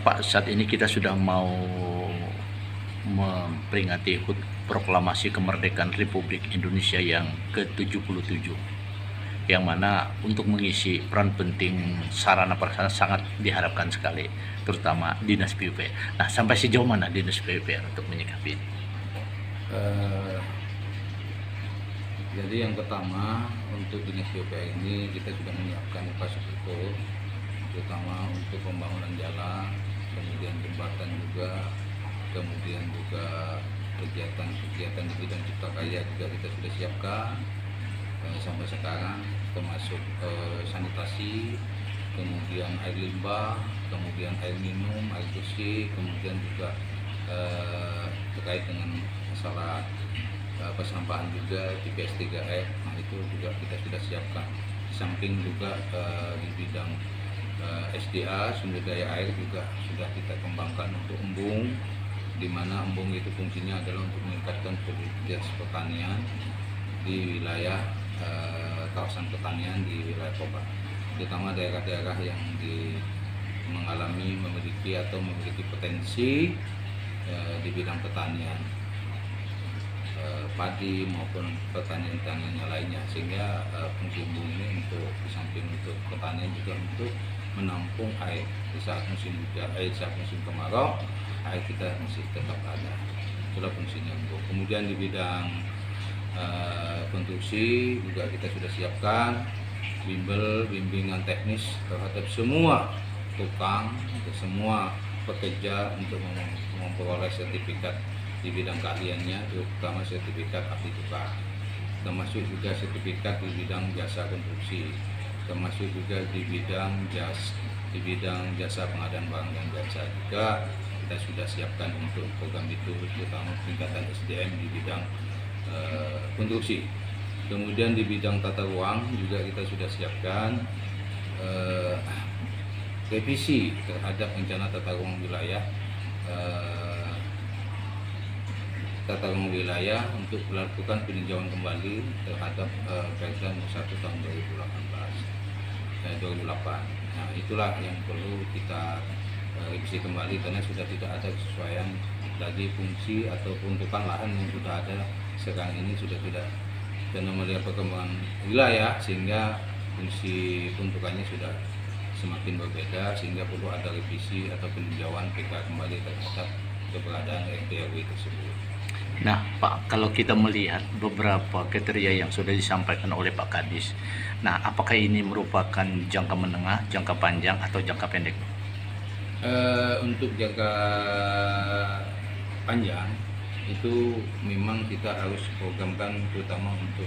Pak, saat ini kita sudah mau memperingati HUT Proklamasi Kemerdekaan Republik Indonesia yang ke-77, yang mana untuk mengisi peran penting sarana prasarana sangat diharapkan sekali, terutama Dinas PUPR. Nah, sampai sejauh mana Dinas PUPR untuk menyikapi ini? Jadi yang pertama, untuk Dinas PUPR ini kita sudah menyiapkan infrastruktur, terutama untuk pembangunan jalan, kemudian jembatan juga, kemudian juga kegiatan-kegiatan di bidang cipta karya juga kita sudah siapkan sampai sekarang, termasuk sanitasi, kemudian air limbah, kemudian air minum, air bersih, kemudian juga terkait dengan masalah persampahan juga TPS 3R. Nah, itu juga kita sudah siapkan. Di samping juga di bidang SDA, sumber daya air juga sudah kita kembangkan untuk embung, di mana embung itu fungsinya adalah untuk meningkatkan produktivitas pertanian di wilayah kawasan pertanian di wilayah Toba, terutama daerah-daerah yang memiliki potensi di bidang pertanian, padi maupun pertanian-pertanian lainnya, sehingga fungsi embung ini untuk di samping untuk pertanian juga untuk menampung air di saat musim hujan, di saat musim kemarau, air kita masih tetap ada. Itulah fungsinya embung. Kemudian di bidang konstruksi juga kita sudah siapkan bimbingan teknis terhadap semua tukang, semua pekerja untuk memperoleh sertifikat di bidang keahliannya, terutama sertifikat ahli tukang, termasuk juga sertifikat di bidang jasa konstruksi, termasuk juga di bidang jasa pengadaan barang dan jasa juga kita sudah siapkan untuk program itu, terutama peningkatan SDM di bidang konstruksi. Kemudian di bidang tata ruang juga kita sudah siapkan revisi terhadap rencana tata ruang wilayah untuk melakukan peninjauan kembali terhadap Perda No. 1 tahun 2008. Nah, itulah yang perlu kita revisi kembali, karena sudah tidak ada kesesuaian lagi fungsi atau peruntukan lahan yang sudah ada sekarang ini, sudah tidak, karena melihat perkembangan wilayah sehingga fungsi peruntukannya sudah semakin berbeda, sehingga perlu ada revisi atau peninjauan PK kembali terhadap keberadaan RT/RW tersebut. Nah, Pak, kalau kita melihat beberapa kriteria yang sudah disampaikan oleh Pak Kadis, nah, apakah ini merupakan jangka menengah, jangka panjang, atau jangka pendek? Untuk jangka panjang itu memang kita harus programkan, terutama untuk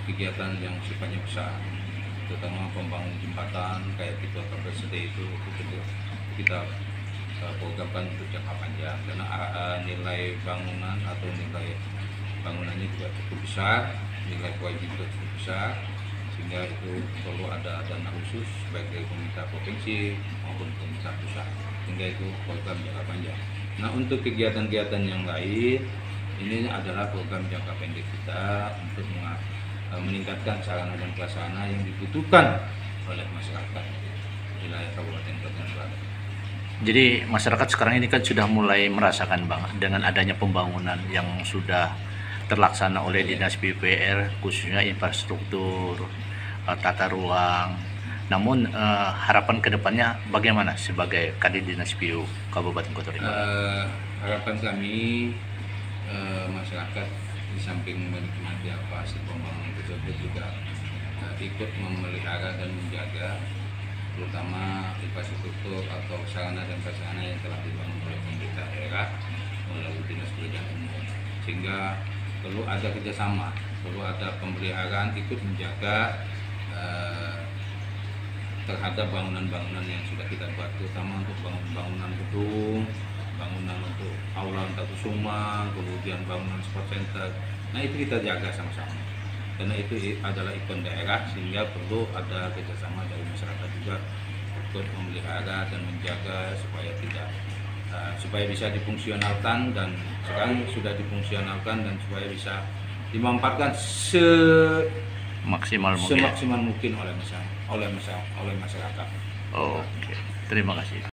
kegiatan yang sifatnya besar, terutama pembangunan jembatan kayak tipe KPSD itu kita programkan untuk jangka panjang, karena nilai bangunan atau nilai bangunannya juga cukup besar, nilai proyek juga cukup besar, sehingga itu perlu ada dana khusus baik dari pemerintah provinsi maupun pemerintah pusat, sehingga itu program jangka panjang. Nah, untuk kegiatan-kegiatan yang lain ini adalah program jangka pendek kita untuk meningkatkan sarana dan prasarana yang dibutuhkan oleh masyarakat wilayah Kabupaten Kota Barat. Jadi masyarakat sekarang ini kan sudah mulai merasakan Bang dengan adanya pembangunan yang sudah terlaksana oleh Dinas PUPR, khususnya infrastruktur, tata ruang. Namun harapan kedepannya bagaimana sebagai Kadin Dinas PU Kabupaten Kota Barat? Harapan kami masyarakat di samping menikmati hasil pembangunan tersebut juga ikut memelihara dan menjaga, terutama infrastruktur atau sarana dan prasarana yang telah dibangun oleh pemerintah daerah melalui Dinas Pekerjaan Umum, sehingga perlu ada kerjasama, perlu ada pemeliharaan, ikut menjaga terhadap bangunan-bangunan yang sudah kita buat, terutama untuk bangunan gedung, bangunan untuk aula Antakusuma, kemudian bangunan sport center. Nah, itu kita jaga sama-sama, karena itu adalah ikon daerah, sehingga perlu ada kerjasama dari masyarakat juga untuk memelihara dan menjaga supaya bisa difungsionalkan, dan sekarang sudah difungsionalkan, dan supaya bisa dimanfaatkan semaksimal mungkin oleh masyarakat. Oke, terima kasih.